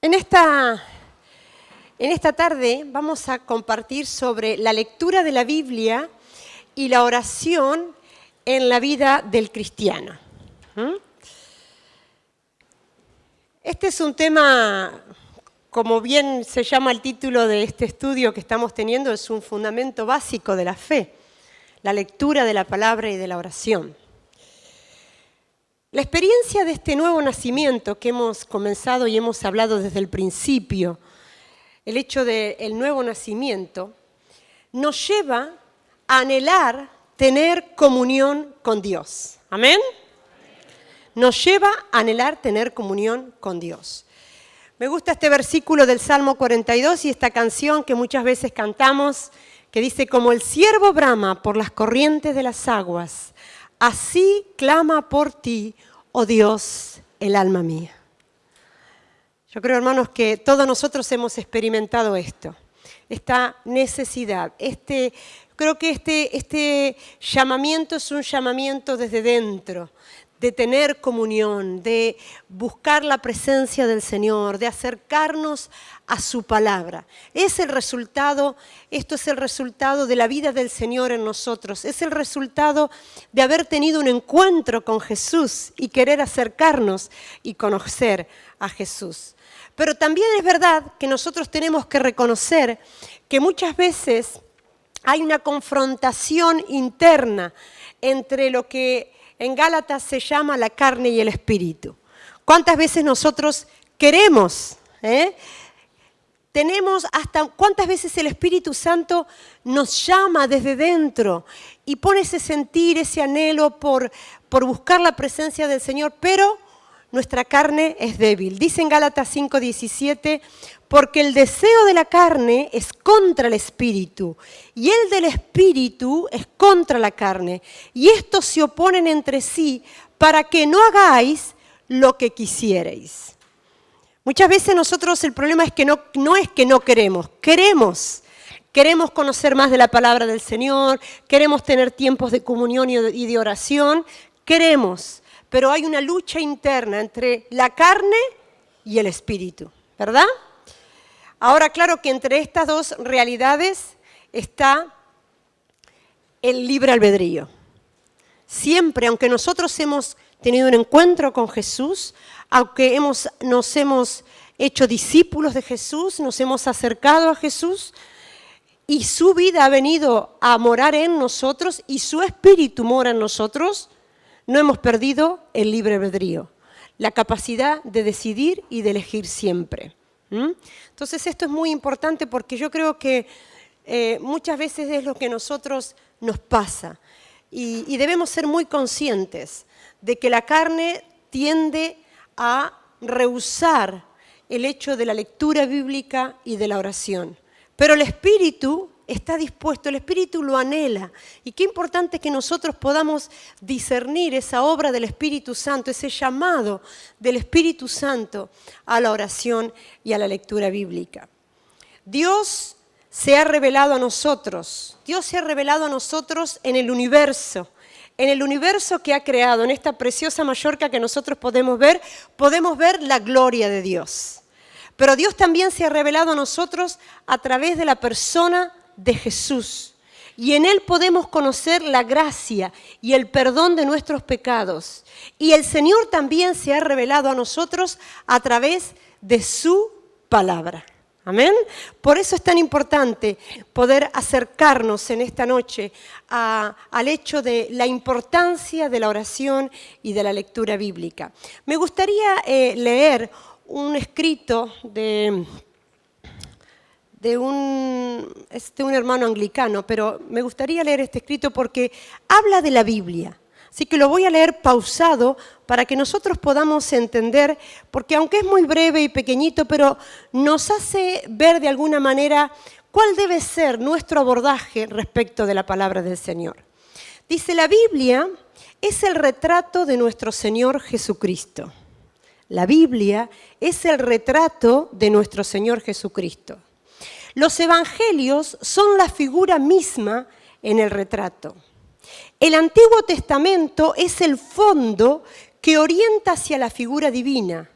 En esta tarde vamos a compartir sobre la lectura de la Biblia y la oración en la vida del cristiano. Este es un tema, como bien se llama el título de este estudio que estamos teniendo, es un fundamento básico de la fe, la lectura de la palabra y de la oración. La experiencia de este nuevo nacimiento que hemos comenzado y hemos hablado desde el principio, el hecho del nuevo nacimiento, nos lleva a anhelar tener comunión con Dios. ¿Amén? Nos lleva a anhelar tener comunión con Dios. Me gusta este versículo del Salmo 42 y esta canción que muchas veces cantamos, que dice, como el ciervo brama por las corrientes de las aguas, así clama por ti, oh Dios, el alma mía. Yo creo, hermanos, que todos nosotros hemos experimentado esto, esta necesidad. Creo que este llamamiento es un llamamiento desde dentro, de tener comunión, de buscar la presencia del Señor, de acercarnos a su palabra. Esto es el resultado de la vida del Señor en nosotros, es el resultado de haber tenido un encuentro con Jesús y querer acercarnos y conocer a Jesús. Pero también es verdad que nosotros tenemos que reconocer que muchas veces hay una confrontación interna entre lo que en Gálatas se llama la carne y el espíritu. ¿Cuántas veces nosotros queremos? ¿Cuántas veces el Espíritu Santo nos llama desde dentro y pone ese sentir, ese anhelo por buscar la presencia del Señor, pero nuestra carne es débil? Dice en Gálatas 5:17, porque el deseo de la carne es contra el espíritu y el del espíritu es contra la carne. Y estos se oponen entre sí para que no hagáis lo que quisierais. Muchas veces nosotros el problema es que no es que no queremos. Queremos conocer más de la palabra del Señor, queremos tener tiempos de comunión y de oración, queremos. Pero hay una lucha interna entre la carne y el espíritu, ¿verdad? Ahora, claro que entre estas dos realidades está el libre albedrío. Siempre, aunque nosotros hemos tenido un encuentro con Jesús, aunque nos hemos hecho discípulos de Jesús, nos hemos acercado a Jesús, y su vida ha venido a morar en nosotros, y su espíritu mora en nosotros, no hemos perdido el libre albedrío, la capacidad de decidir y de elegir siempre. Entonces esto es muy importante porque yo creo que muchas veces es lo que a nosotros nos pasa y debemos ser muy conscientes de que la carne tiende a rehusar el hecho de la lectura bíblica y de la oración, pero el espíritu está dispuesto, el espíritu lo anhela. Y qué importante que nosotros podamos discernir esa obra del Espíritu Santo, ese llamado del Espíritu Santo a la oración y a la lectura bíblica. Dios se ha revelado a nosotros en el universo que ha creado, en esta preciosa Mallorca que nosotros podemos ver la gloria de Dios. Pero Dios también se ha revelado a nosotros a través de la persona de Jesús, y en Él podemos conocer la gracia y el perdón de nuestros pecados, y el Señor también se ha revelado a nosotros a través de su palabra. Amén. Por eso es tan importante poder acercarnos en esta noche al hecho de la importancia de la oración y de la lectura bíblica. Me gustaría leer un escrito de un hermano anglicano, pero me gustaría leer este escrito porque habla de la Biblia. Así que lo voy a leer pausado para que nosotros podamos entender, porque aunque es muy breve y pequeñito, pero nos hace ver de alguna manera cuál debe ser nuestro abordaje respecto de la palabra del Señor. Dice, la Biblia es el retrato de nuestro Señor Jesucristo. La Biblia es el retrato de nuestro Señor Jesucristo. Los evangelios son la figura misma en el retrato. El Antiguo Testamento es el fondo que orienta hacia la figura divina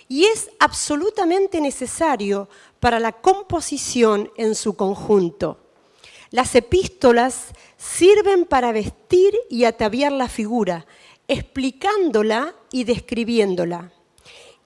y es absolutamente necesario para la composición en su conjunto. Las epístolas sirven para vestir y ataviar la figura, explicándola y describiéndola.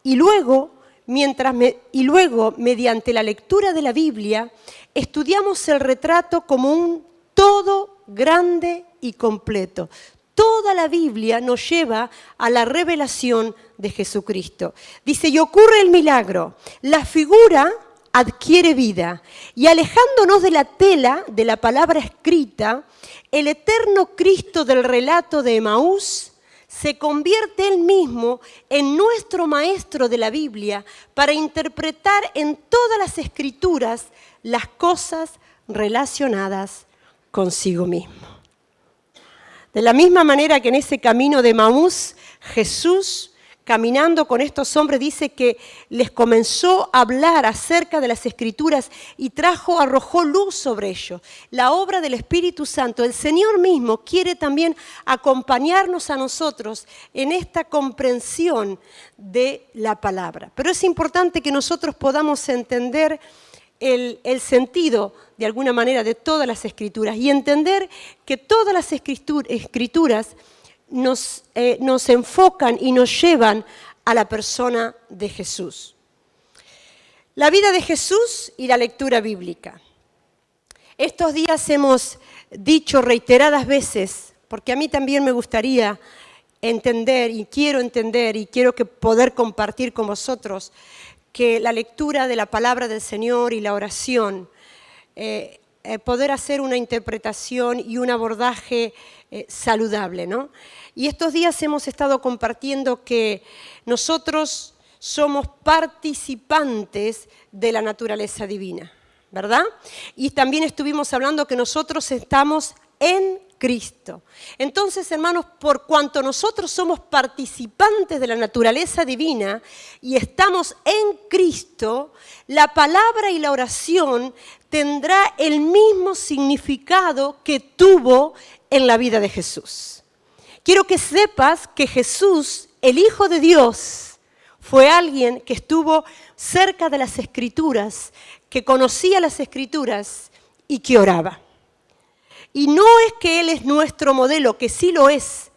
Y luego, mediante la lectura de la Biblia, estudiamos el retrato como un todo grande y completo. Toda la Biblia nos lleva a la revelación de Jesucristo. Dice, y ocurre el milagro. La figura adquiere vida y alejándonos de la tela de la palabra escrita, el eterno Cristo del relato de Emaús se convierte él mismo en nuestro maestro de la Biblia para interpretar en todas las escrituras las cosas relacionadas consigo mismo. De la misma manera que en ese camino de Emaús, Jesús, caminando con estos hombres, dice que les comenzó a hablar acerca de las Escrituras y arrojó luz sobre ellos. La obra del Espíritu Santo, el Señor mismo quiere también acompañarnos a nosotros en esta comprensión de la palabra. Pero es importante que nosotros podamos entender el sentido, de alguna manera, de todas las Escrituras y entender que todas las Escrituras nos enfocan y nos llevan a la persona de Jesús. La vida de Jesús y la lectura bíblica. Estos días hemos dicho reiteradas veces, porque a mí también me gustaría entender y quiero que poder compartir con vosotros que la lectura de la palabra del Señor y la oración, poder hacer una interpretación y un abordaje saludable, ¿no? Y estos días hemos estado compartiendo que nosotros somos participantes de la naturaleza divina, ¿verdad? Y también estuvimos hablando que nosotros estamos en Cristo. Entonces, hermanos, por cuanto nosotros somos participantes de la naturaleza divina y estamos en Cristo, la palabra y la oración tendrá el mismo significado que tuvo en la vida de Jesús. Quiero que sepas que Jesús, el Hijo de Dios, fue alguien que estuvo cerca de las Escrituras, que conocía las Escrituras y que oraba. Y no es que Él es nuestro modelo, que sí lo es,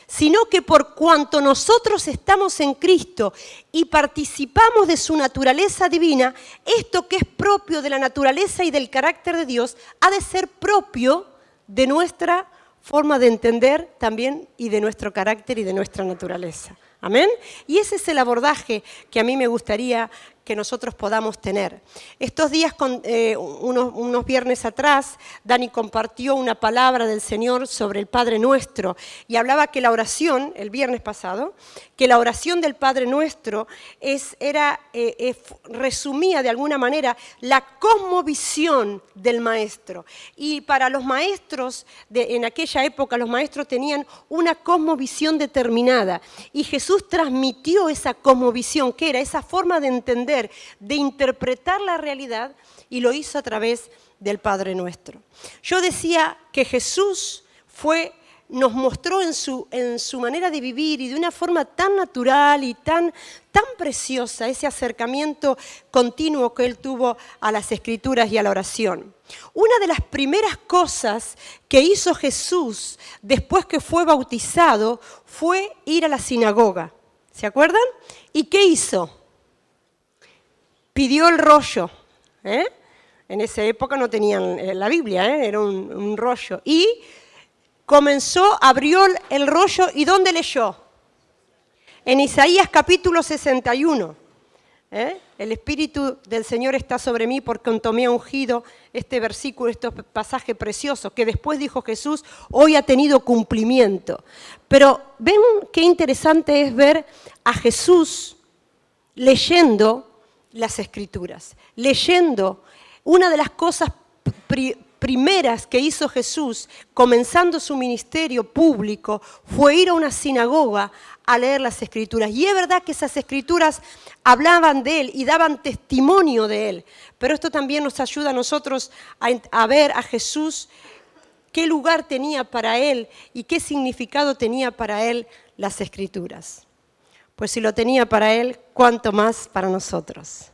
sino que por cuanto nosotros estamos en Cristo y participamos de su naturaleza divina, esto que es propio de la naturaleza y del carácter de Dios, ha de ser propio de nuestra forma de entender también y de nuestro carácter y de nuestra naturaleza. ¿Amén? Y ese es el abordaje que a mí me gustaría que nosotros podamos tener. Estos días, unos viernes atrás, Dani compartió una palabra del Señor sobre el Padre Nuestro y hablaba que la oración, el viernes pasado, que la oración del Padre Nuestro resumía de alguna manera la cosmovisión del Maestro. Y para los maestros, en aquella época, los maestros tenían una cosmovisión determinada y Jesús transmitió esa cosmovisión, que era esa forma de entender, de interpretar la realidad, y lo hizo a través del Padre Nuestro. Yo decía que Jesús nos mostró en su manera de vivir y de una forma tan natural y tan preciosa ese acercamiento continuo que Él tuvo a las Escrituras y a la oración. Una de las primeras cosas que hizo Jesús después que fue bautizado fue ir a la sinagoga. ¿Se acuerdan? ¿Y qué hizo? Pidió el rollo. En esa época no tenían la Biblia, era un rollo. Y abrió el rollo, ¿y dónde leyó? En Isaías capítulo 61. El Espíritu del Señor está sobre mí porque cuanto me ha ungido, este versículo, este pasaje precioso, que después dijo Jesús, hoy ha tenido cumplimiento. Pero ven qué interesante es ver a Jesús leyendo las Escrituras, leyendo. Una de las cosas primeras que hizo Jesús, comenzando su ministerio público, fue ir a una sinagoga a leer las Escrituras. Y es verdad que esas Escrituras hablaban de Él y daban testimonio de Él, pero esto también nos ayuda a nosotros a ver a Jesús, qué lugar tenía para Él y qué significado tenía para Él las Escrituras. Pues si lo tenía para Él, ¿cuánto más para nosotros?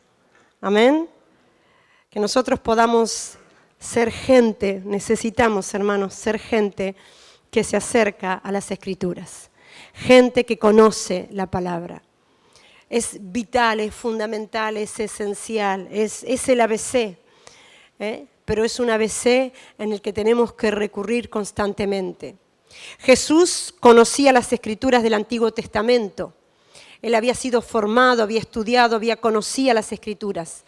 Amén. Que nosotros podamos ser gente, necesitamos, hermanos, ser gente que se acerca a las Escrituras. Gente que conoce la palabra. Es vital, es fundamental, es esencial, es el ABC. Pero es un ABC en el que tenemos que recurrir constantemente. Jesús conocía las Escrituras del Antiguo Testamento. Él había sido formado, había estudiado, conocía las Escrituras.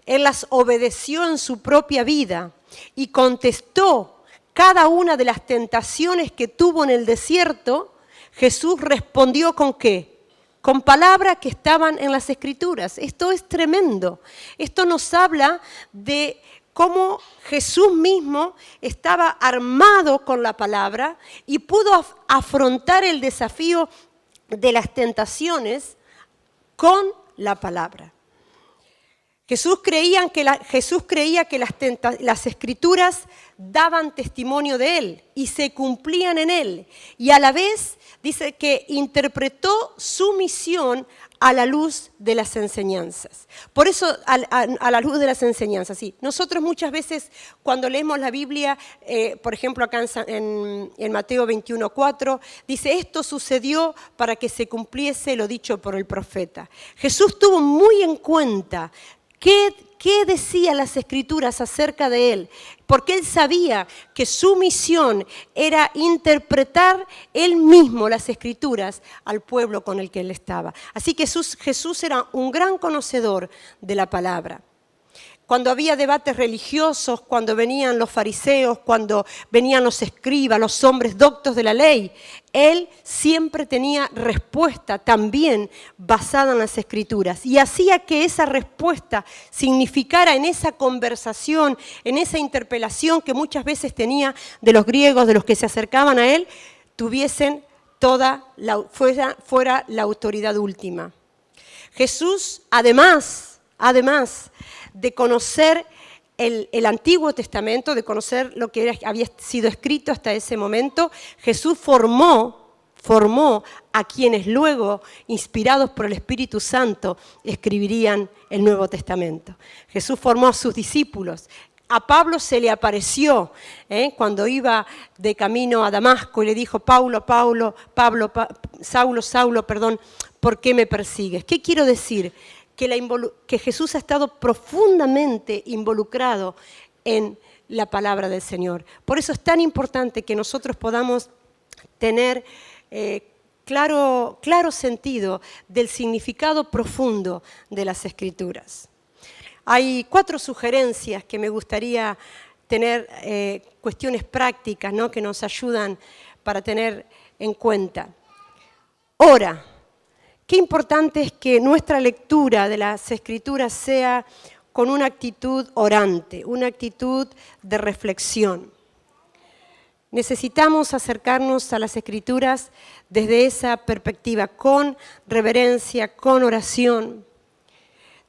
Él las obedeció en su propia vida y contestó cada una de las tentaciones que tuvo en el desierto. Jesús respondió ¿con qué? Con palabras que estaban en las Escrituras. Esto es tremendo. Esto nos habla de cómo Jesús mismo estaba armado con la palabra y pudo afrontar el desafío de las tentaciones con la palabra. Jesús creía que las Escrituras daban testimonio de Él y se cumplían en Él. Y a la vez dice que interpretó su misión a la luz de las enseñanzas. Por eso, a la luz de las enseñanzas, sí. Nosotros muchas veces cuando leemos la Biblia, por ejemplo acá en Mateo 21:4, dice, esto sucedió para que se cumpliese lo dicho por el profeta. Jesús tuvo muy en cuenta ¿qué decían las Escrituras acerca de Él? Porque Él sabía que su misión era interpretar Él mismo las Escrituras al pueblo con el que Él estaba. Así que Jesús era un gran conocedor de la palabra. Cuando había debates religiosos, cuando venían los fariseos, cuando venían los escribas, los hombres doctos de la ley, Él siempre tenía respuesta también basada en las Escrituras. Y hacía que esa respuesta significara en esa conversación, en esa interpelación que muchas veces tenía de los griegos, de los que se acercaban a Él, tuviesen fuera la autoridad última. Jesús, además de conocer el Antiguo Testamento, de conocer lo que había sido escrito hasta ese momento, Jesús formó a quienes luego, inspirados por el Espíritu Santo, escribirían el Nuevo Testamento. Jesús formó a sus discípulos. A Pablo se le apareció cuando iba de camino a Damasco y le dijo, Saulo, ¿por qué me persigues? ¿Qué quiero decir? Que Jesús ha estado profundamente involucrado en la palabra del Señor. Por eso es tan importante que nosotros podamos tener claro sentido del significado profundo de las Escrituras. Hay 4 sugerencias que me gustaría tener, cuestiones prácticas, ¿no?, que nos ayudan para tener en cuenta. Ora. Qué importante es que nuestra lectura de las Escrituras sea con una actitud orante, una actitud de reflexión. Necesitamos acercarnos a las Escrituras desde esa perspectiva, con reverencia, con oración.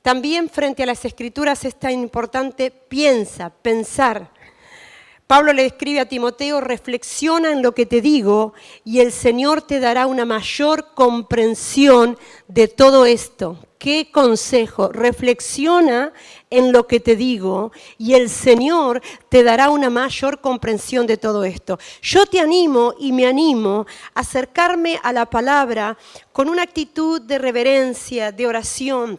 También frente a las Escrituras es tan importante pensar. Pablo le escribe a Timoteo, reflexiona en lo que te digo y el Señor te dará una mayor comprensión de todo esto. ¿Qué consejo? Reflexiona en lo que te digo y el Señor te dará una mayor comprensión de todo esto. Yo te animo y me animo a acercarme a la palabra con una actitud de reverencia, de oración,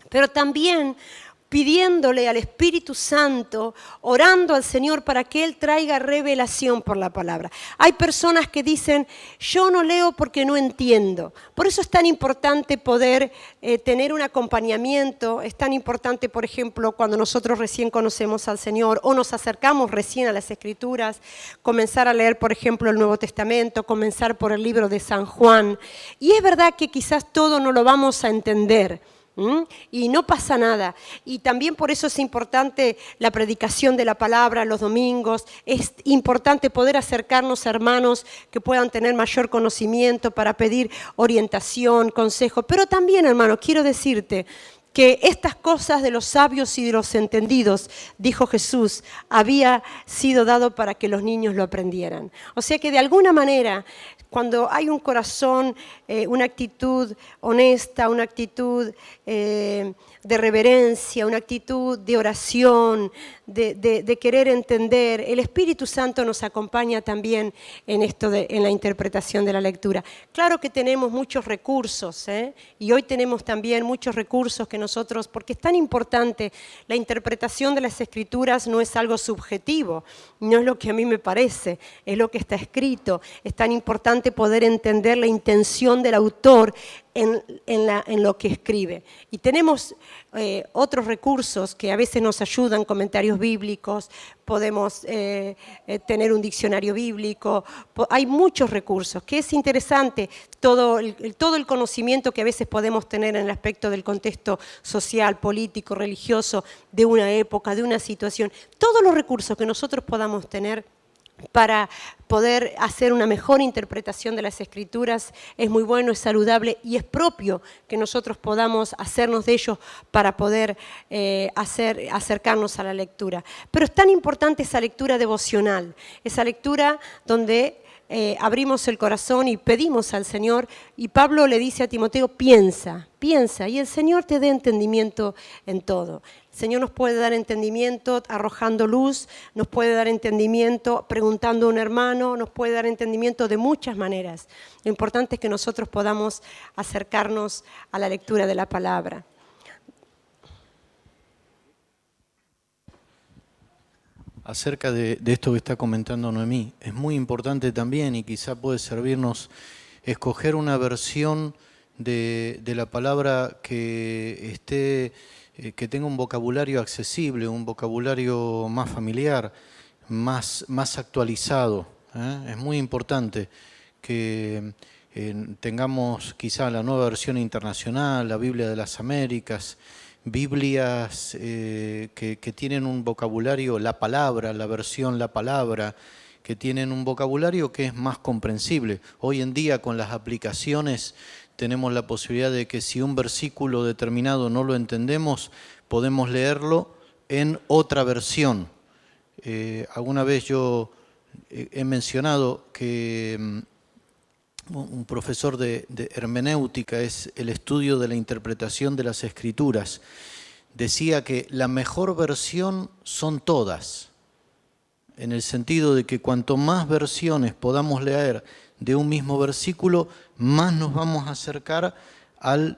pero también pidiéndole al Espíritu Santo, orando al Señor para que Él traiga revelación por la palabra. Hay personas que dicen, yo no leo porque no entiendo. Por eso es tan importante poder tener un acompañamiento. Es tan importante, por ejemplo, cuando nosotros recién conocemos al Señor o nos acercamos recién a las Escrituras, comenzar a leer, por ejemplo, el Nuevo Testamento, comenzar por el libro de San Juan. Y es verdad que quizás todo no lo vamos a entender, y no pasa nada. Y también por eso es importante la predicación de la palabra los domingos. Es importante poder acercarnos a hermanos que puedan tener mayor conocimiento para pedir orientación, consejo. Pero también, hermano, quiero decirte que estas cosas de los sabios y de los entendidos, dijo Jesús, había sido dado para que los niños lo aprendieran. O sea que de alguna manera, cuando hay un corazón, una actitud honesta, una actitud de reverencia, una actitud de oración, de querer entender, el Espíritu Santo nos acompaña también en esto, en la interpretación de la lectura. Claro que tenemos muchos recursos, y hoy tenemos también muchos recursos que nosotros, porque es tan importante, la interpretación de las Escrituras no es algo subjetivo, no es lo que a mí me parece, es lo que está escrito. Es tan importante poder entender la intención del autor en lo que escribe. Y tenemos otros recursos que a veces nos ayudan, comentarios bíblicos, podemos tener un diccionario bíblico, hay muchos recursos, que es interesante todo el conocimiento que a veces podemos tener en el aspecto del contexto social, político, religioso, de una época, de una situación. Todos los recursos que nosotros podamos tener para poder hacer una mejor interpretación de las Escrituras es muy bueno, es saludable y es propio que nosotros podamos hacernos de ellos para poder acercarnos a la lectura. Pero es tan importante esa lectura devocional, esa lectura donde abrimos el corazón y pedimos al Señor, y Pablo le dice a Timoteo, piensa, y el Señor te dé entendimiento en todo. El Señor nos puede dar entendimiento arrojando luz, nos puede dar entendimiento preguntando a un hermano, nos puede dar entendimiento de muchas maneras. Lo importante es que nosotros podamos acercarnos a la lectura de la palabra. Acerca de esto que está comentando Noemí, es muy importante también, y quizá puede servirnos, escoger una versión de la palabra que tenga un vocabulario accesible, un vocabulario más familiar, más actualizado. Es muy importante que tengamos quizá la nueva versión internacional, la Biblia de las Américas, Biblias que tienen un vocabulario, la palabra, la versión la palabra, que tienen un vocabulario que es más comprensible. Hoy en día con las aplicaciones tenemos la posibilidad de que si un versículo determinado no lo entendemos, podemos leerlo en otra versión. Alguna vez yo he mencionado que un profesor de hermenéutica, es el estudio de la interpretación de las Escrituras, decía que la mejor versión son todas, en el sentido de que cuanto más versiones podamos leer de un mismo versículo, más nos vamos a acercar al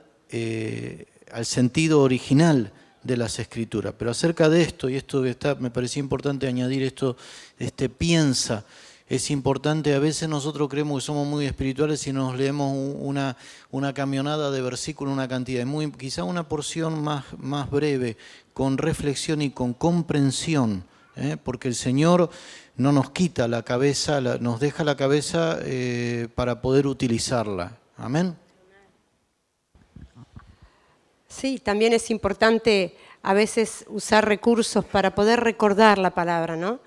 sentido original de las Escrituras. Pero acerca de esto, y esto que me parecía importante añadir esto, piensa. Es importante, a veces nosotros creemos que somos muy espirituales y nos leemos una camionada de versículos, una cantidad, quizá una porción más breve, con reflexión y con comprensión, porque el Señor no nos quita la cabeza, nos deja la cabeza para poder utilizarla. Amén. Sí, también es importante a veces usar recursos para poder recordar la palabra, ¿no?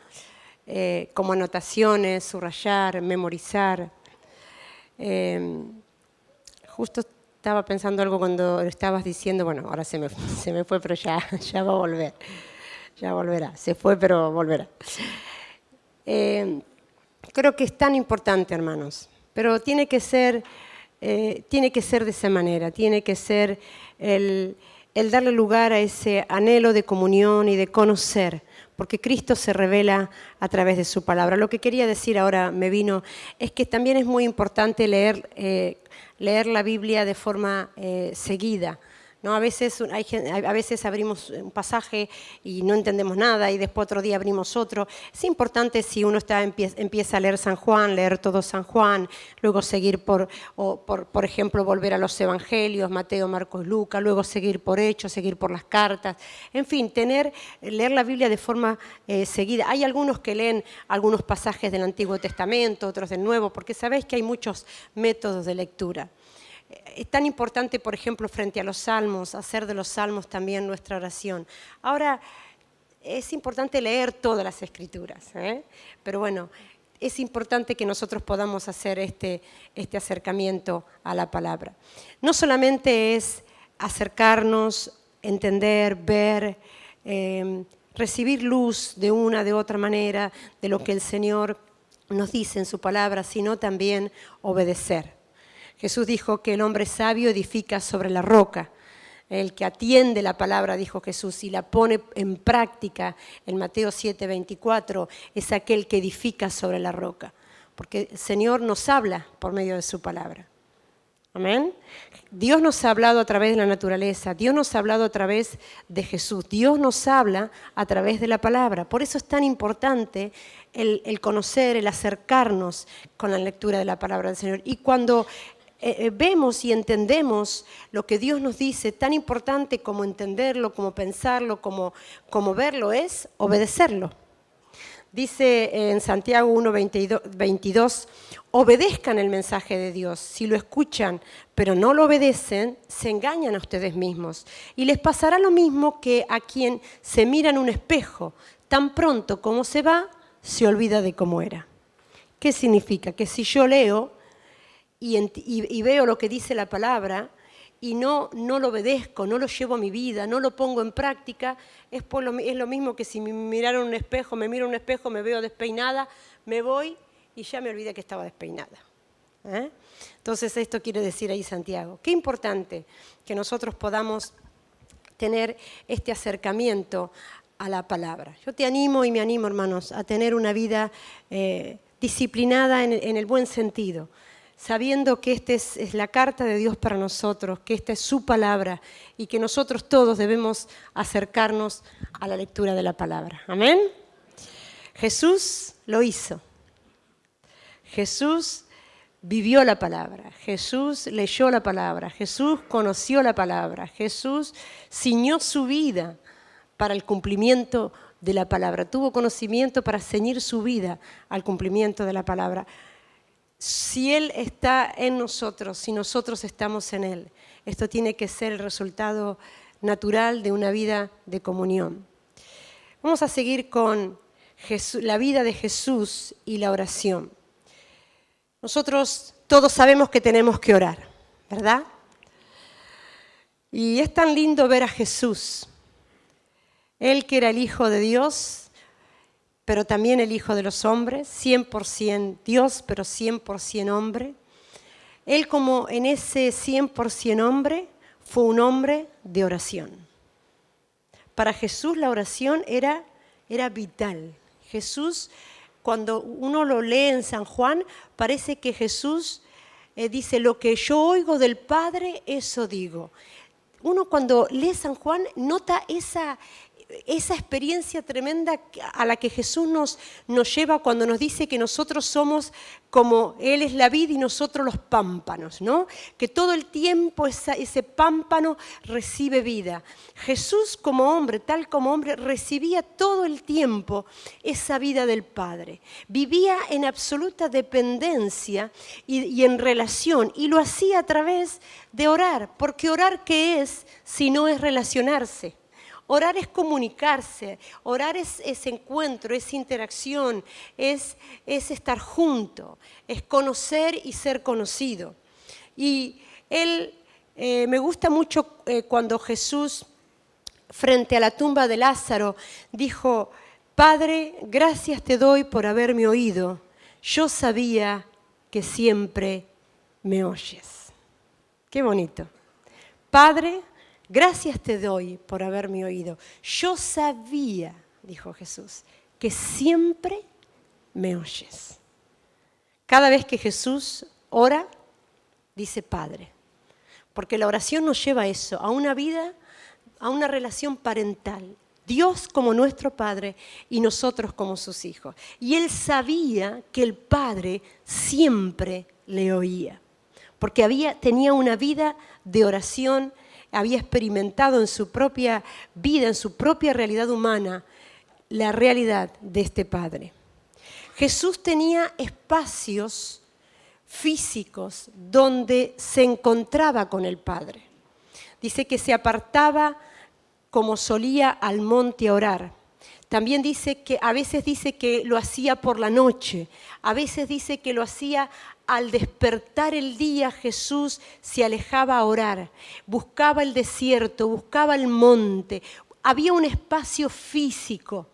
Como anotaciones, subrayar, memorizar. Justo estaba pensando algo cuando estabas diciendo, bueno, ahora se me fue, pero ya va a volver. Ya volverá. Se fue, pero volverá. Creo que es tan importante, hermanos, pero tiene que ser de esa manera, tiene que ser el darle lugar a ese anhelo de comunión y de conocer, porque Cristo se revela a través de su palabra. Lo que quería decir ahora me vino, es que también es muy importante leer la Biblia de forma seguida, ¿no? A veces abrimos un pasaje y no entendemos nada y después otro día abrimos otro. Es importante, si uno empieza a leer San Juan, leer todo San Juan, luego seguir por ejemplo, volver a los evangelios, Mateo, Marcos, Lucas, luego seguir por Hechos, seguir por las cartas. En fin, leer la Biblia de forma seguida. Hay algunos que leen algunos pasajes del Antiguo Testamento, otros del Nuevo, porque sabéis que hay muchos métodos de lectura. Es tan importante, por ejemplo, frente a los salmos, hacer de los salmos también nuestra oración. Ahora, es importante leer todas las Escrituras, pero bueno, es importante que nosotros podamos hacer este acercamiento a la palabra. No solamente es acercarnos, entender, ver, recibir luz de una, de otra manera, de lo que el Señor nos dice en su palabra, sino también obedecer. Jesús dijo que el hombre sabio edifica sobre la roca. El que atiende la palabra, dijo Jesús, y la pone en práctica, en Mateo 7:24, es aquel que edifica sobre la roca. Porque el Señor nos habla por medio de su palabra. Amén. Dios nos ha hablado a través de la naturaleza, Dios nos ha hablado a través de Jesús, Dios nos habla a través de la palabra. Por eso es tan importante el conocer, el acercarnos con la lectura de la palabra del Señor. Y cuando vemos y entendemos lo que Dios nos dice, tan importante como entenderlo, como pensarlo, como verlo, es obedecerlo. Dice en Santiago 1:22, obedezcan el mensaje de Dios. Si lo escuchan, pero no lo obedecen, se engañan a ustedes mismos. Y les pasará lo mismo que a quien se mira en un espejo. Tan pronto como se va, se olvida de cómo era. ¿Qué significa? Que si yo leo y veo lo que dice la palabra y no lo obedezco, no lo llevo a mi vida, no lo pongo en práctica, es lo mismo que si me miro en un espejo, me veo despeinada, me voy y ya me olvidé que estaba despeinada. Entonces esto quiere decir ahí Santiago. Qué importante que nosotros podamos tener este acercamiento a la palabra. Yo te animo y me animo, hermanos, a tener una vida disciplinada en el buen sentido, sabiendo que esta es la carta de Dios para nosotros, que esta es su palabra y que nosotros todos debemos acercarnos a la lectura de la palabra. ¿Amén? Jesús lo hizo. Jesús vivió la palabra. Jesús leyó la palabra. Jesús conoció la palabra. Jesús ciñó su vida para el cumplimiento de la palabra. Tuvo conocimiento para ceñir su vida al cumplimiento de la palabra. Si Él está en nosotros, si nosotros estamos en Él, esto tiene que ser el resultado natural de una vida de comunión. Vamos a seguir con la vida de Jesús y la oración. Nosotros todos sabemos que tenemos que orar, ¿verdad? Y es tan lindo ver a Jesús, Él que era el Hijo de Dios, pero también el Hijo de los hombres, 100% Dios, pero 100% hombre. Él, como en ese 100% hombre, fue un hombre de oración. Para Jesús la oración era vital. Jesús, cuando uno lo lee en San Juan, parece que Jesús dice, lo que yo oigo del Padre, eso digo. Uno cuando lee San Juan nota esa experiencia tremenda a la que Jesús nos lleva cuando nos dice que nosotros somos como Él es la vid y nosotros los pámpanos, ¿no? Que todo el tiempo ese pámpano recibe vida. Jesús como hombre, tal como hombre, recibía todo el tiempo esa vida del Padre. Vivía en absoluta dependencia y en relación, y lo hacía a través de orar, porque orar, ¿qué es si no es relacionarse? Orar es comunicarse, orar es encuentro, es interacción, es estar junto, es conocer y ser conocido. Y me gusta mucho cuando Jesús, frente a la tumba de Lázaro, dijo, Padre, gracias te doy por haberme oído. Yo sabía que siempre me oyes. Qué bonito. Padre, gracias te doy por haberme oído. Yo sabía, dijo Jesús, que siempre me oyes. Cada vez que Jesús ora, dice Padre. Porque la oración nos lleva a eso, a una vida, a una relación parental. Dios como nuestro Padre y nosotros como sus hijos. Y Él sabía que el Padre siempre le oía. Porque tenía una vida de oración, había experimentado en su propia vida, en su propia realidad humana, la realidad de este Padre. Jesús tenía espacios físicos donde se encontraba con el Padre. Dice que se apartaba como solía al monte a orar. También dice que a veces dice que lo hacía por la noche, a veces dice que lo hacía al despertar el día. Jesús se alejaba a orar, buscaba el desierto, buscaba el monte. Había un espacio físico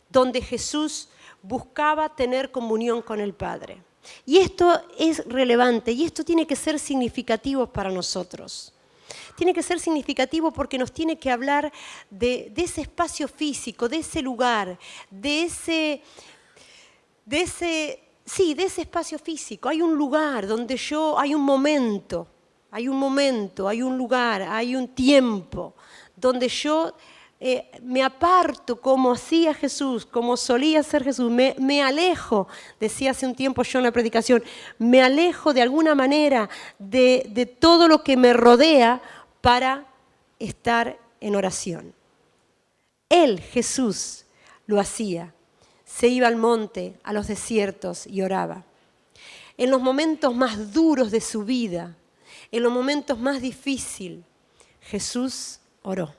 donde Jesús buscaba tener comunión con el Padre. Y esto es relevante y esto tiene que ser significativo para nosotros. Tiene que ser significativo porque nos tiene que hablar de ese espacio físico, de ese lugar, de ese espacio físico. Hay un lugar donde hay un momento, hay un lugar, hay un tiempo donde yo me aparto como hacía Jesús, como solía hacer Jesús, me alejo, decía hace un tiempo yo en la predicación, me alejo de alguna manera de todo lo que me rodea para estar en oración. Él, Jesús, lo hacía. Se iba al monte, a los desiertos y oraba. En los momentos más duros de su vida, en los momentos más difíciles, Jesús oró.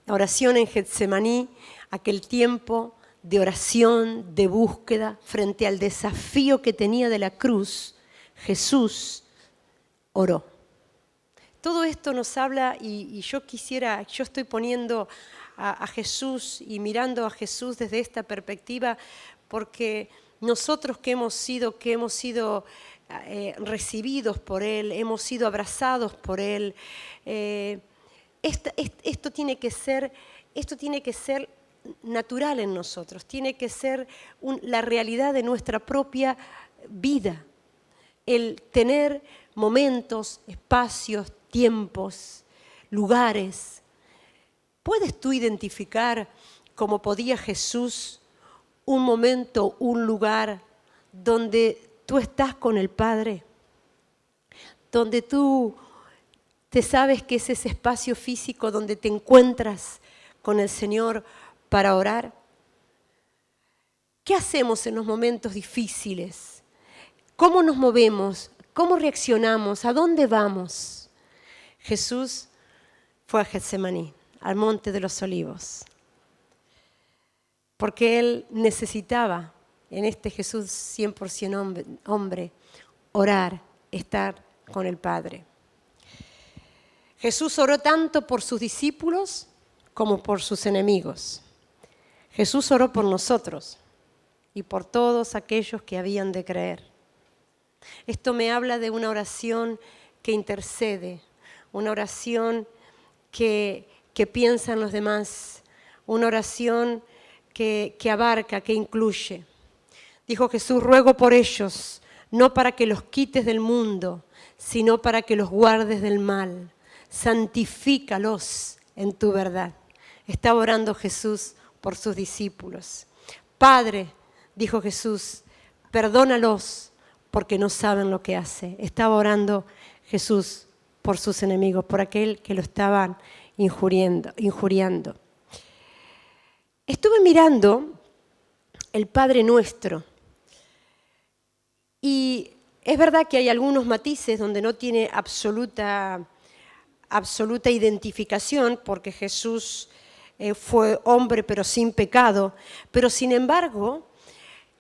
La oración en Getsemaní, aquel tiempo de oración, de búsqueda, frente al desafío que tenía de la cruz, Jesús oró. Todo esto nos habla y yo estoy poniendo a Jesús y mirando a Jesús desde esta perspectiva, porque nosotros que hemos sido recibidos por Él, hemos sido abrazados por Él, esto tiene que ser natural en nosotros, tiene que ser la realidad de nuestra propia vida, el tener momentos, espacios, tiempos, lugares. ¿Puedes tú identificar, como podía Jesús, un momento, un lugar donde tú estás con el Padre? Donde tú te sabes que es ese espacio físico donde te encuentras con el Señor para orar. ¿Qué hacemos en los momentos difíciles? ¿Cómo nos movemos? ¿Cómo reaccionamos? ¿A dónde vamos? Jesús fue a Getsemaní, al Monte de los Olivos, porque Él necesitaba, en este Jesús 100% hombre, orar, estar con el Padre. Jesús oró tanto por sus discípulos como por sus enemigos. Jesús oró por nosotros y por todos aquellos que habían de creer. Esto me habla de una oración que intercede, una oración que piensa en los demás, una oración que abarca, que incluye. Dijo Jesús, ruego por ellos, no para que los quites del mundo, sino para que los guardes del mal. Santifícalos en tu verdad. Estaba orando Jesús por sus discípulos. Padre, dijo Jesús, perdónalos porque no saben lo que hace. Estaba orando Jesús por sus enemigos, por aquel que lo estaban injuriando. Estuve mirando el Padre Nuestro y es verdad que hay algunos matices donde no tiene absoluta identificación, porque Jesús fue hombre pero sin pecado, pero sin embargo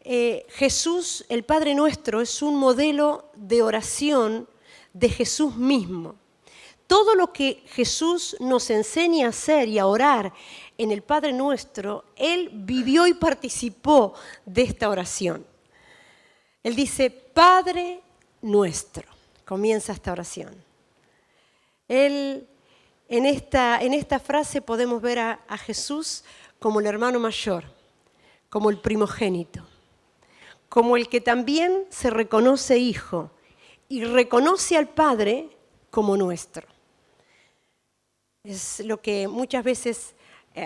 Jesús, el Padre Nuestro, es un modelo de oración de Jesús mismo. Todo lo que Jesús nos enseña a hacer y a orar en el Padre Nuestro, Él vivió y participó de esta oración. Él dice, Padre Nuestro, comienza esta oración. Él, en esta frase podemos ver a Jesús como el hermano mayor, como el primogénito, como el que también se reconoce hijo y reconoce al Padre como nuestro. Es lo que muchas veces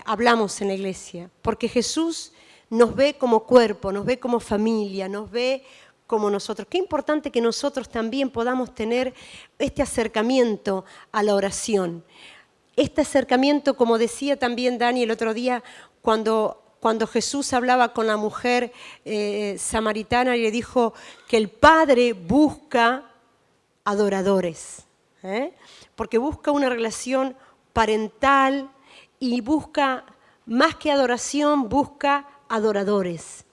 hablamos en la iglesia, porque Jesús nos ve como cuerpo, nos ve como familia, nos ve como nosotros. Qué importante que nosotros también podamos tener este acercamiento a la oración. Este acercamiento, como decía también Dani el otro día, cuando Jesús hablaba con la mujer samaritana y le dijo que el Padre busca adoradores, porque busca una relación parental y busca, más que adoración, busca adoradores.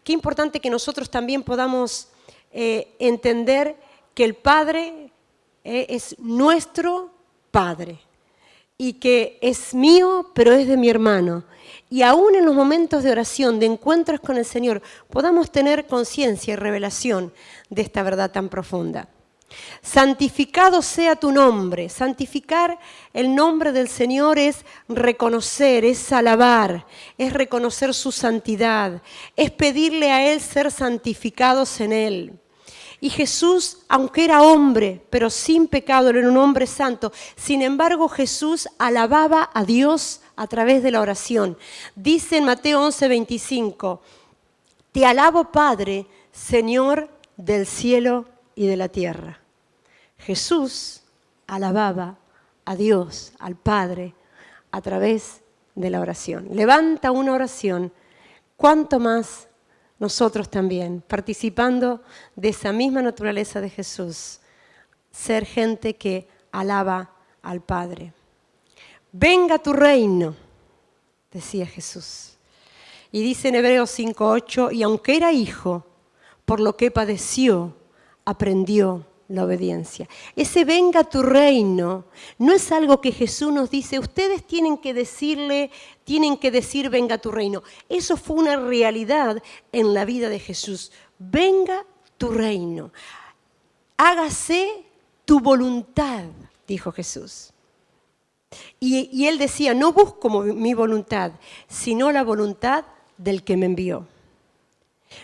Qué importante que nosotros también podamos entender que el Padre es nuestro Padre. y que es mío, pero es de mi hermano. Y aún en los momentos de oración, de encuentros con el Señor, podamos tener conciencia y revelación de esta verdad tan profunda. Santificado sea tu nombre. Santificar el nombre del Señor es reconocer, es alabar, es reconocer su santidad, es pedirle a Él ser santificados en Él. Y Jesús, aunque era hombre, pero sin pecado, era un hombre santo, sin embargo Jesús alababa a Dios a través de la oración. Dice en Mateo 11:25, te alabo Padre, Señor del cielo y de la tierra. Jesús alababa a Dios, al Padre, a través de la oración. Levanta una oración, ¿cuánto más nosotros también, participando de esa misma naturaleza de Jesús, ser gente que alaba al Padre? Venga tu reino, decía Jesús. Y dice en Hebreos 5:8, y aunque era hijo, por lo que padeció, aprendió la obediencia. Ese venga tu reino no es algo que Jesús nos dice, ustedes tienen que decir venga tu reino. Eso fue una realidad en la vida de Jesús. Venga tu reino. Hágase tu voluntad, dijo Jesús. Y él decía, no busco mi voluntad, sino la voluntad del que me envió.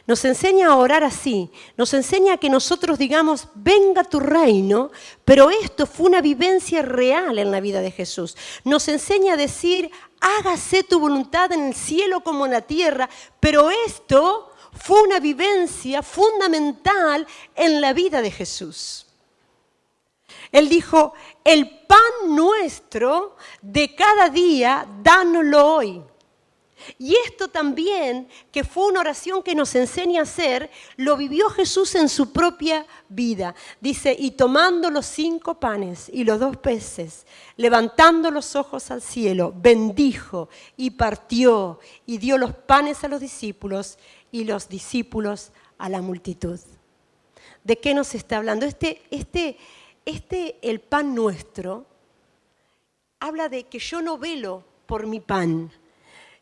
Nos enseña a orar así, nos enseña a que nosotros digamos, venga tu reino, pero esto fue una vivencia real en la vida de Jesús. Nos enseña a decir, hágase tu voluntad en el cielo como en la tierra, pero esto fue una vivencia fundamental en la vida de Jesús. Él dijo, el pan nuestro de cada día, dánoslo hoy. Y esto también, que fue una oración que nos enseña a hacer, lo vivió Jesús en su propia vida. Dice, y tomando los 5 panes y los 2 peces, levantando los ojos al cielo, bendijo y partió y dio los panes a los discípulos y los discípulos a la multitud. ¿De qué nos está hablando? El pan nuestro, habla de que yo no velo por mi pan.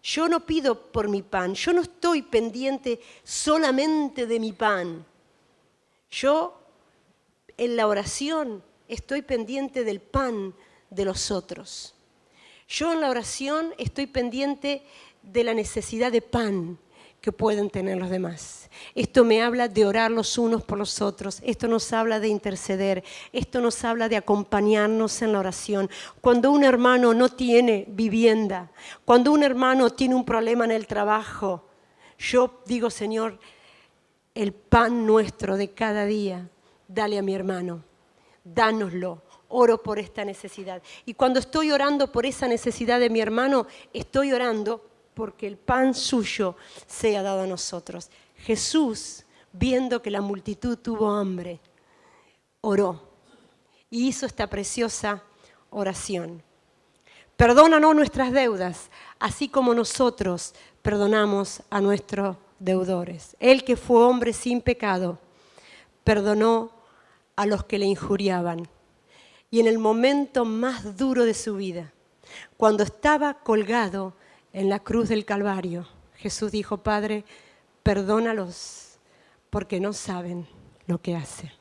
Yo no pido por mi pan, yo no estoy pendiente solamente de mi pan. Yo en la oración estoy pendiente del pan de los otros. Yo en la oración estoy pendiente de la necesidad de pan que pueden tener los demás. Esto me habla de orar los unos por los otros, esto nos habla de interceder, esto nos habla de acompañarnos en la oración. Cuando un hermano no tiene vivienda, cuando un hermano tiene un problema en el trabajo, yo digo, Señor, el pan nuestro de cada día, dale a mi hermano, dánoslo. Oro por esta necesidad. Y cuando estoy orando por esa necesidad de mi hermano, estoy orando porque el pan suyo sea dado a nosotros. Jesús, viendo que la multitud tuvo hambre, oró y hizo esta preciosa oración. Perdónanos nuestras deudas, así como nosotros perdonamos a nuestros deudores. Él que fue hombre sin pecado, perdonó a los que le injuriaban. Y en el momento más duro de su vida, cuando estaba colgado en la cruz del Calvario, Jesús dijo, Padre, perdónalos porque no saben lo que hacen.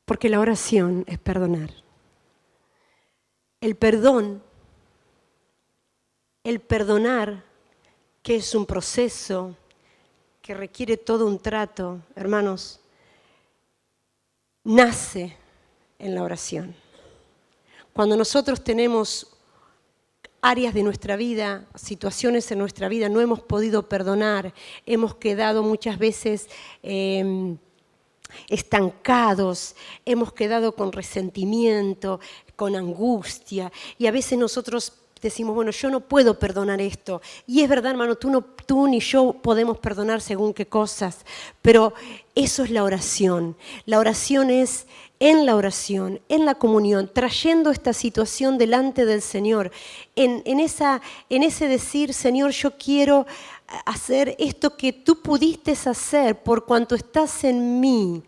Porque la oración es perdonar. El perdonar, que es un proceso que requiere todo un trato, hermanos, nace en la oración. Cuando nosotros tenemos áreas de nuestra vida, situaciones en nuestra vida, no hemos podido perdonar, hemos quedado muchas veces estancados, hemos quedado con resentimiento, con angustia, y a veces nosotros decimos, bueno, yo no puedo perdonar esto. Y es verdad, hermano, tú ni yo podemos perdonar según qué cosas, pero eso es la oración. La oración es en la oración, en la comunión, trayendo esta situación delante del Señor, en ese decir, Señor, yo quiero hacer esto que tú pudiste hacer por cuanto estás en mí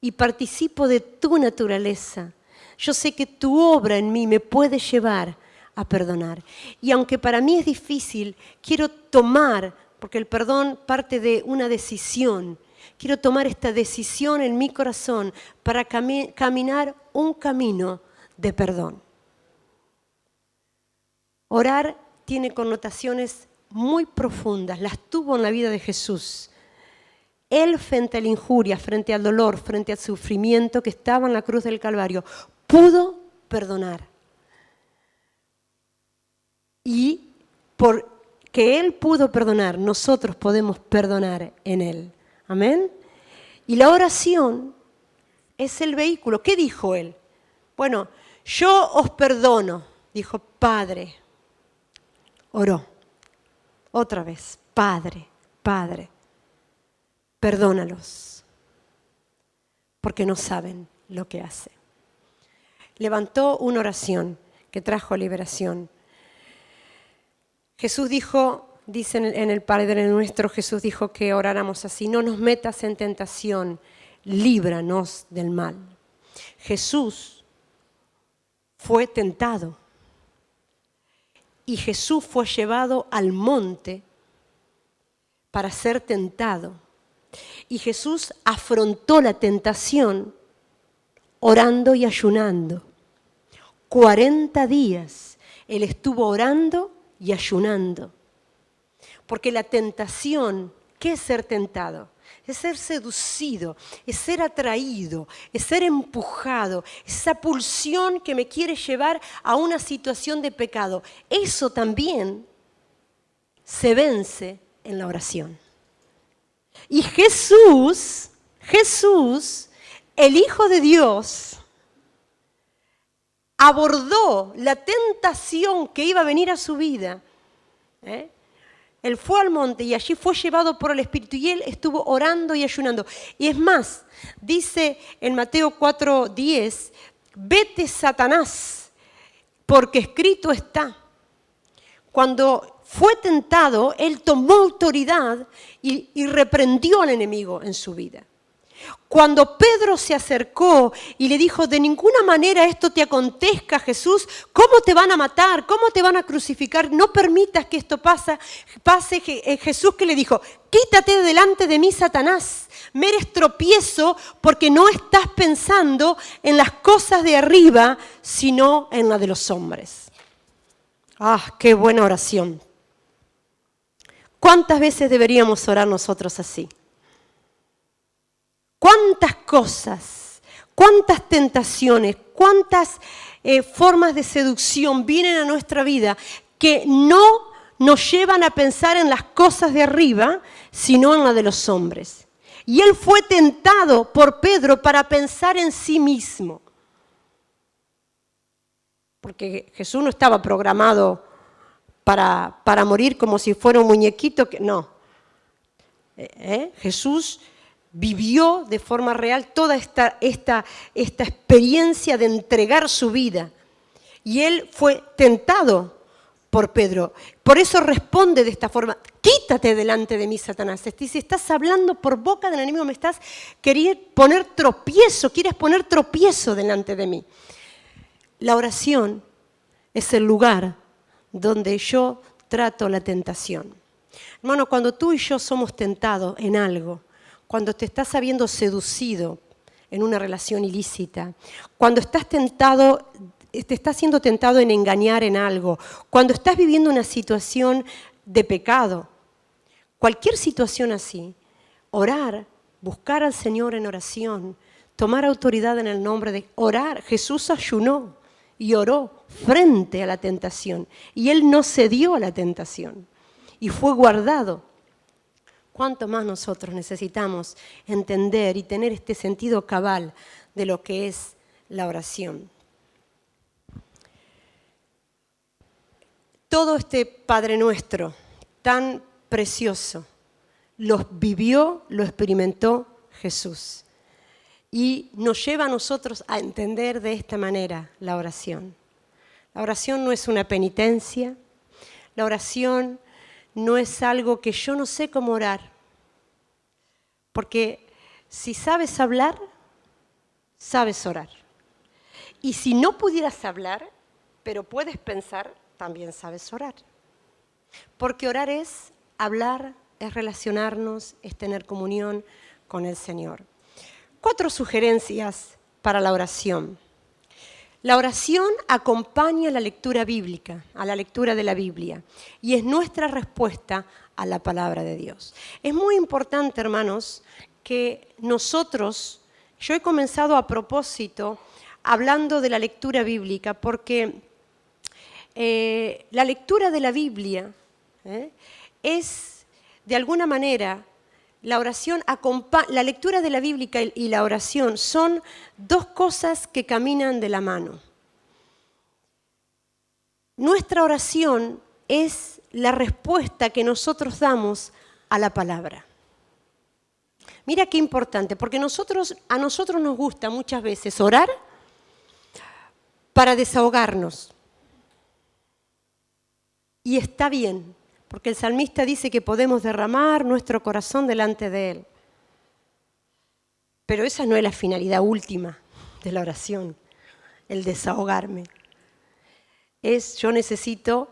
y participo de tu naturaleza. Yo sé que tu obra en mí me puede llevar a perdonar. Y aunque para mí es difícil, quiero tomar, porque el perdón parte de una decisión, quiero tomar esta decisión en mi corazón para caminar un camino de perdón. Orar tiene connotaciones muy profundas, las tuvo en la vida de Jesús. Él, frente a la injuria, frente al dolor, frente al sufrimiento que estaba en la cruz del Calvario, pudo perdonar. Y porque Él pudo perdonar, nosotros podemos perdonar en Él. Amén. Y la oración es el vehículo. ¿Qué dijo Él? Bueno, yo os perdono, dijo Padre. Oró. Otra vez, Padre, Padre. Perdónalos, porque no saben lo que hacen. Levantó una oración que trajo liberación. Jesús dijo, dice en el Padre Nuestro, Jesús dijo que oráramos así: no nos metas en tentación, líbranos del mal. Jesús fue tentado y Jesús fue llevado al monte para ser tentado. Y Jesús afrontó la tentación orando y ayunando. 40 días Él estuvo orando y ayunando. Porque la tentación, ¿qué es ser tentado? Es ser seducido, es ser atraído, es ser empujado, esa pulsión que me quiere llevar a una situación de pecado. Eso también se vence en la oración. Y Jesús, el Hijo de Dios, abordó la tentación que iba a venir a su vida. Él fue al monte y allí fue llevado por el Espíritu y Él estuvo orando y ayunando. Y es más, dice en Mateo 4:10, vete Satanás, porque escrito está. Cuando fue tentado, Él tomó autoridad y reprendió al enemigo en su vida. Cuando Pedro se acercó y le dijo, de ninguna manera esto te acontezca, Jesús, ¿cómo te van a matar? ¿Cómo te van a crucificar? No permitas que esto pase. Jesús que le dijo, quítate de delante de mí, Satanás. Me eres tropiezo porque no estás pensando en las cosas de arriba, sino en la de los hombres. ¡Ah, qué buena oración! ¿Cuántas veces deberíamos orar nosotros así? ¿Cuántas cosas, cuántas tentaciones, cuántas formas de seducción vienen a nuestra vida que no nos llevan a pensar en las cosas de arriba, sino en la de los hombres? Y Él fue tentado por Pedro para pensar en sí mismo. Porque Jesús no estaba programado para morir como si fuera un muñequito. No. Jesús vivió de forma real toda esta experiencia de entregar su vida. Y Él fue tentado por Pedro. Por eso responde de esta forma, quítate delante de mí, Satanás. Si estás hablando por boca del enemigo, quieres poner tropiezo delante de mí. La oración es el lugar donde yo trato la tentación. Hermano, cuando tú y yo somos tentados en algo, cuando te estás habiendo seducido en una relación ilícita, cuando te estás siendo tentado en engañar en algo, cuando estás viviendo una situación de pecado, cualquier situación así, orar, buscar al Señor en oración, tomar autoridad en el nombre de orar. Jesús ayunó y oró frente a la tentación y Él no cedió a la tentación y fue guardado. ¿Cuánto más nosotros necesitamos entender y tener este sentido cabal de lo que es la oración? Todo este Padre Nuestro tan precioso lo vivió, lo experimentó Jesús. Y nos lleva a nosotros a entender de esta manera la oración. La oración no es una penitencia, la oración no es algo que yo no sé cómo orar. Porque si sabes hablar, sabes orar. Y si no pudieras hablar, pero puedes pensar, también sabes orar. Porque orar es hablar, es relacionarnos, es tener comunión con el Señor. 4 sugerencias para la oración. La oración acompaña a la lectura bíblica, a la lectura de la Biblia, y es nuestra respuesta a la palabra de Dios. Es muy importante, hermanos, que nosotros, yo he comenzado a propósito hablando de la lectura bíblica, porque la lectura de la Biblia es, de alguna manera, la lectura de la Biblia y la oración son 2 cosas que caminan de la mano. Nuestra oración es la respuesta que nosotros damos a la palabra. Mira qué importante, porque a nosotros nos gusta muchas veces orar para desahogarnos. Y está bien, porque el salmista dice que podemos derramar nuestro corazón delante de Él. Pero esa no es la finalidad última de la oración, el desahogarme. Yo necesito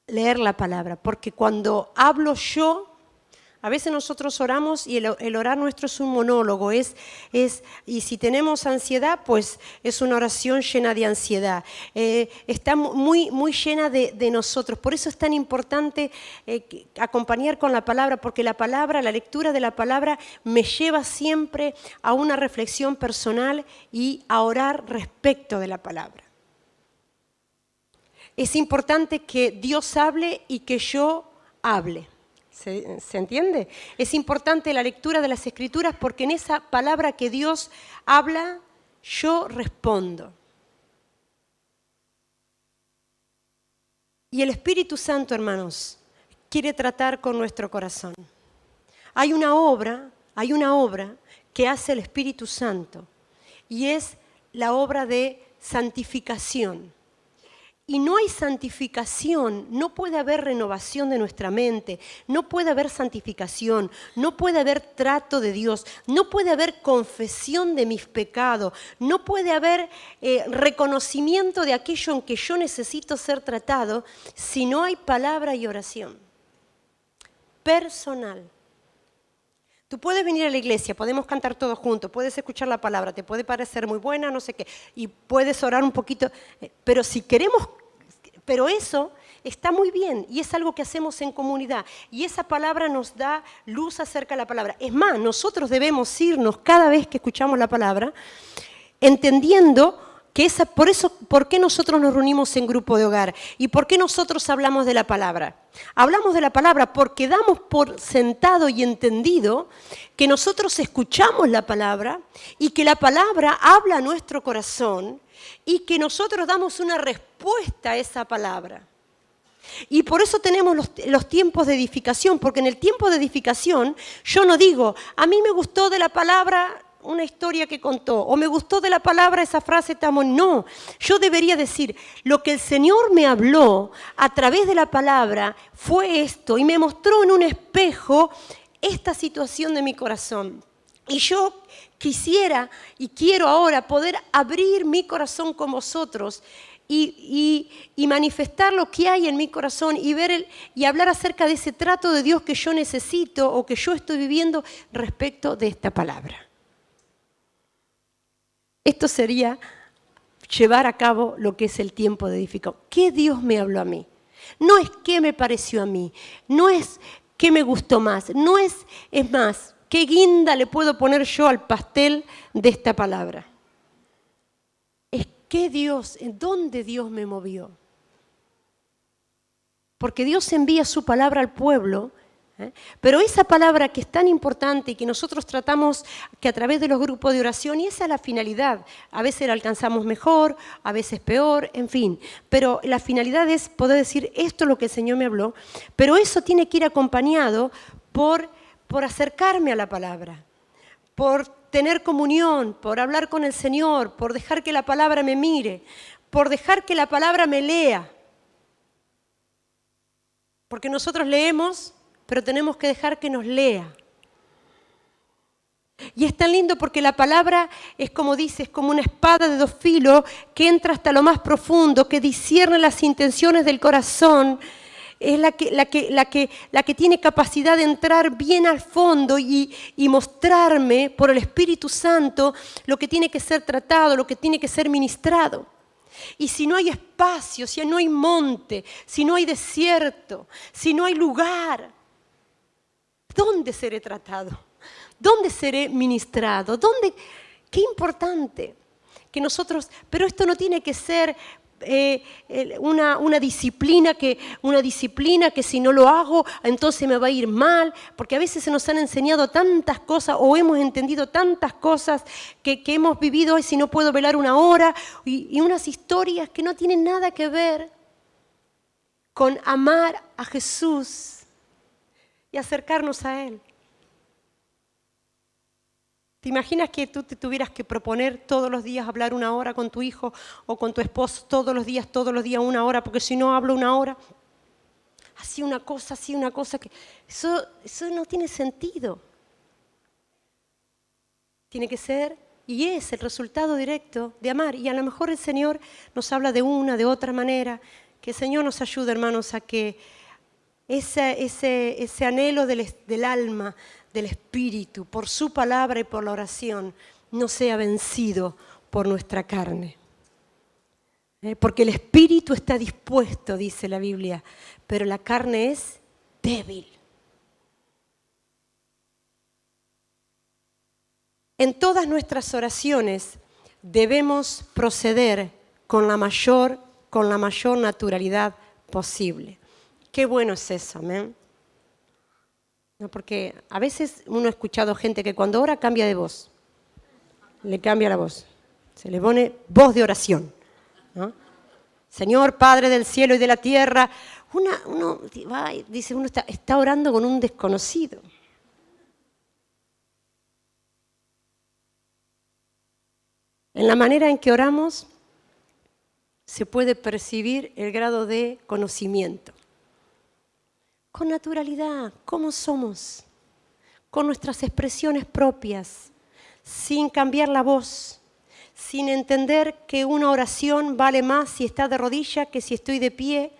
leer la palabra, porque cuando hablo yo, a veces nosotros oramos y el orar nuestro es un monólogo, y si tenemos ansiedad, pues es una oración llena de ansiedad, está muy, muy llena de nosotros. Por eso es tan importante acompañar con la palabra, porque la lectura de la palabra me lleva siempre a una reflexión personal y a orar respecto de la palabra. Es importante que Dios hable y que yo hable. ¿Se entiende? Es importante la lectura de las Escrituras porque en esa palabra que Dios habla, yo respondo. Y el Espíritu Santo, hermanos, quiere tratar con nuestro corazón. Hay una obra que hace el Espíritu Santo y es la obra de santificación. Y no hay santificación, no puede haber renovación de nuestra mente, no puede haber santificación, no puede haber trato de Dios, no puede haber confesión de mis pecados, no puede haber reconocimiento de aquello en que yo necesito ser tratado si no hay palabra y oración personal. Tú puedes venir a la iglesia, podemos cantar todos juntos, puedes escuchar la palabra, te puede parecer muy buena, no sé qué, y puedes orar un poquito, pero eso está muy bien y es algo que hacemos en comunidad y esa palabra nos da luz acerca de la palabra. Es más, nosotros debemos irnos cada vez que escuchamos la palabra entendiendo que ¿por qué nosotros nos reunimos en grupo de hogar? ¿Y por qué nosotros hablamos de la palabra? Hablamos de la palabra porque damos por sentado y entendido que nosotros escuchamos la palabra y que la palabra habla a nuestro corazón y que nosotros damos una respuesta a esa palabra. Y por eso tenemos los tiempos de edificación, porque en el tiempo de edificación yo no digo, a mí me gustó de la palabra una historia que contó, o me gustó de la palabra esa frase tan bonita. No, yo debería decir, lo que el Señor me habló a través de la palabra fue esto, y me mostró en un espejo esta situación de mi corazón. Y yo quisiera y quiero ahora poder abrir mi corazón con vosotros y manifestar lo que hay en mi corazón y hablar acerca de ese trato de Dios que yo necesito o que yo estoy viviendo respecto de esta palabra. Esto sería llevar a cabo lo que es el tiempo de edificación. ¿Qué Dios me habló a mí? No es qué me pareció a mí, no es qué me gustó más, es más, qué guinda le puedo poner yo al pastel de esta palabra. Es en dónde Dios me movió. Porque Dios envía su palabra al pueblo, pero esa palabra que es tan importante y que nosotros tratamos que a través de los grupos de oración, y esa es la finalidad, a veces la alcanzamos mejor, a veces peor, en fin, pero la finalidad es poder decir esto es lo que el Señor me habló, pero eso tiene que ir acompañado por acercarme a la palabra, por tener comunión, por hablar con el Señor, por dejar que la palabra me mire, por dejar que la palabra me lea. Porque nosotros leemos, pero tenemos que dejar que nos lea. Y es tan lindo porque la palabra es como dice, es como una espada de 2 filos que entra hasta lo más profundo, que discierne las intenciones del corazón. Es la que tiene capacidad de entrar bien al fondo y mostrarme por el Espíritu Santo lo que tiene que ser tratado, lo que tiene que ser ministrado. Y si no hay espacio, si no hay monte, si no hay desierto, si no hay lugar, ¿dónde seré tratado? ¿Dónde seré ministrado? ¿Dónde? Qué importante que nosotros, pero esto no tiene que ser una disciplina que si no lo hago, entonces me va a ir mal, porque a veces se nos han enseñado tantas cosas o hemos entendido tantas cosas que hemos vivido hoy, si no puedo velar 1 hora, y unas historias que no tienen nada que ver con amar a Jesús y acercarnos a Él. ¿Te imaginas que tú te tuvieras que proponer todos los días hablar 1 hora con tu hijo o con tu esposo, todos los días 1 hora, porque si no hablo 1 hora? Así una cosa que... Eso no tiene sentido. Tiene que ser, y es el resultado directo de amar. Y a lo mejor el Señor nos habla de una, de otra manera. Que el Señor nos ayude, hermanos, a que ese anhelo del alma, del Espíritu, por su palabra y por la oración, no sea vencido por nuestra carne. Porque el Espíritu está dispuesto, dice la Biblia, pero la carne es débil. En todas nuestras oraciones debemos proceder con la mayor naturalidad posible. Qué bueno es eso, amén. No, porque a veces uno ha escuchado gente que cuando ora cambia de voz, le cambia la voz, se le pone voz de oración, ¿no? Señor, Padre del cielo y de la tierra, uno está orando con un desconocido. En la manera en que oramos se puede percibir el grado de conocimiento. Con naturalidad, ¿cómo somos? Con nuestras expresiones propias, sin cambiar la voz, sin entender que una oración vale más si está de rodilla que si estoy de pie,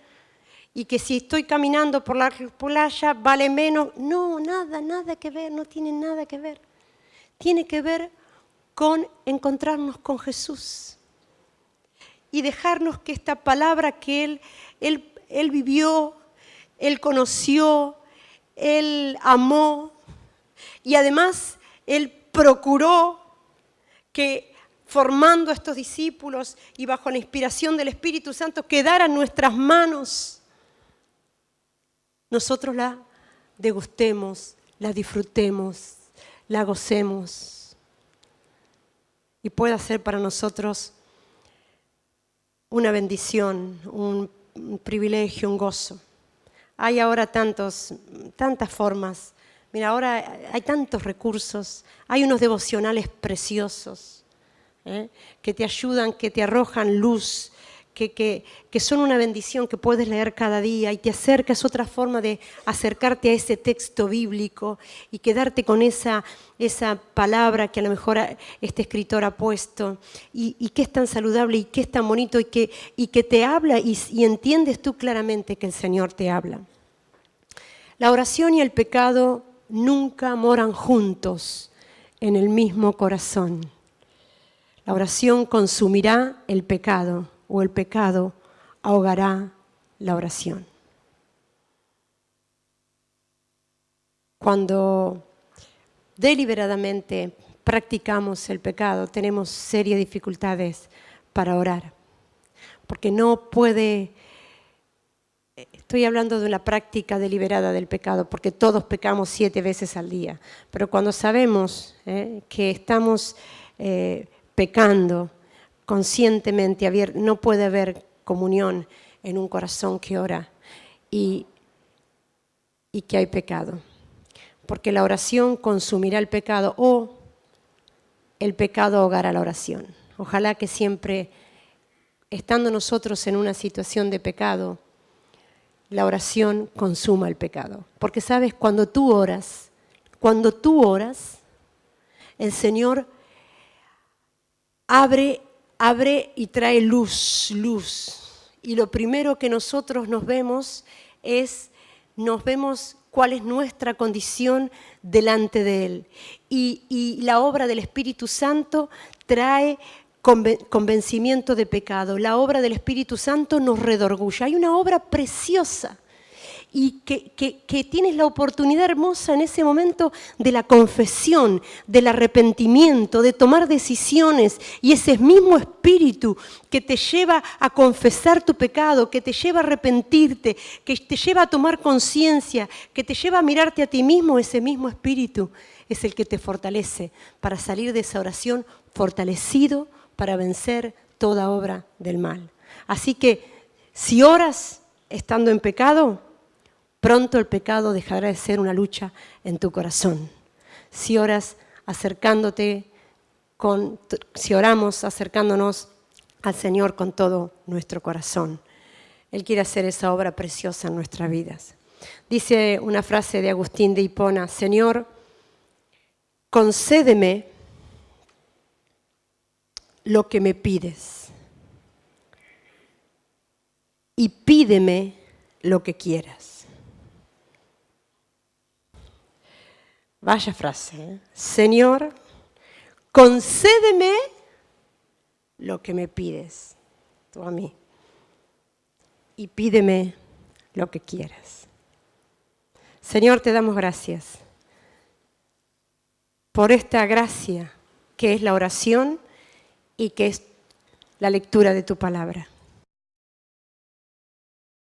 y que si estoy caminando por la playa vale menos. No, nada que ver, no tiene nada que ver. Tiene que ver con encontrarnos con Jesús y dejarnos que esta palabra que Él vivió, Él conoció, Él amó y además Él procuró que formando a estos discípulos y bajo la inspiración del Espíritu Santo quedara en nuestras manos, nosotros la degustemos, la disfrutemos, la gocemos y pueda ser para nosotros una bendición, un privilegio, un gozo. Hay ahora tantas formas. Mira, ahora hay tantos recursos. Hay unos devocionales preciosos que te ayudan, que te arrojan luz, que son una bendición que puedes leer cada día y te acercas, otra forma de acercarte a ese texto bíblico y quedarte con esa palabra que a lo mejor este escritor ha puesto y que es tan saludable y que es tan bonito y que te habla y entiendes tú claramente que el Señor te habla. La oración y el pecado nunca moran juntos en el mismo corazón. La oración consumirá el pecado o el pecado ahogará la oración. Cuando deliberadamente practicamos el pecado, tenemos serias dificultades para orar, porque no puede... Estoy hablando de una práctica deliberada del pecado, porque todos pecamos 7 veces al día, pero cuando sabemos que estamos pecando conscientemente, no puede haber comunión en un corazón que ora y que hay pecado. Porque la oración consumirá el pecado o el pecado ahogará la oración. Ojalá que siempre, estando nosotros en una situación de pecado, la oración consuma el pecado. Porque sabes, cuando tú oras, el Señor abre y trae luz. Y lo primero que nosotros nos vemos cuál es nuestra condición delante de Él. Y la obra del Espíritu Santo trae convencimiento de pecado. La obra del Espíritu Santo nos redorgulla. Hay una obra preciosa y que tienes la oportunidad hermosa en ese momento de la confesión, del arrepentimiento, de tomar decisiones, y ese mismo Espíritu que te lleva a confesar tu pecado, que te lleva a arrepentirte, que te lleva a tomar conciencia, que te lleva a mirarte a ti mismo, ese mismo Espíritu es el que te fortalece para salir de esa oración fortalecido para vencer toda obra del mal. Así que si oras estando en pecado, pronto el pecado dejará de ser una lucha en tu corazón. Si oramos acercándonos al Señor con todo nuestro corazón, Él quiere hacer esa obra preciosa en nuestras vidas. Dice una frase de Agustín de Hipona: Señor, concédeme lo que me pides y pídeme lo que quieras. Vaya frase, ¿eh? Señor, concédeme lo que me pides, tú a mí, y pídeme lo que quieras. Señor, te damos gracias por esta gracia que es la oración y que es la lectura de tu palabra.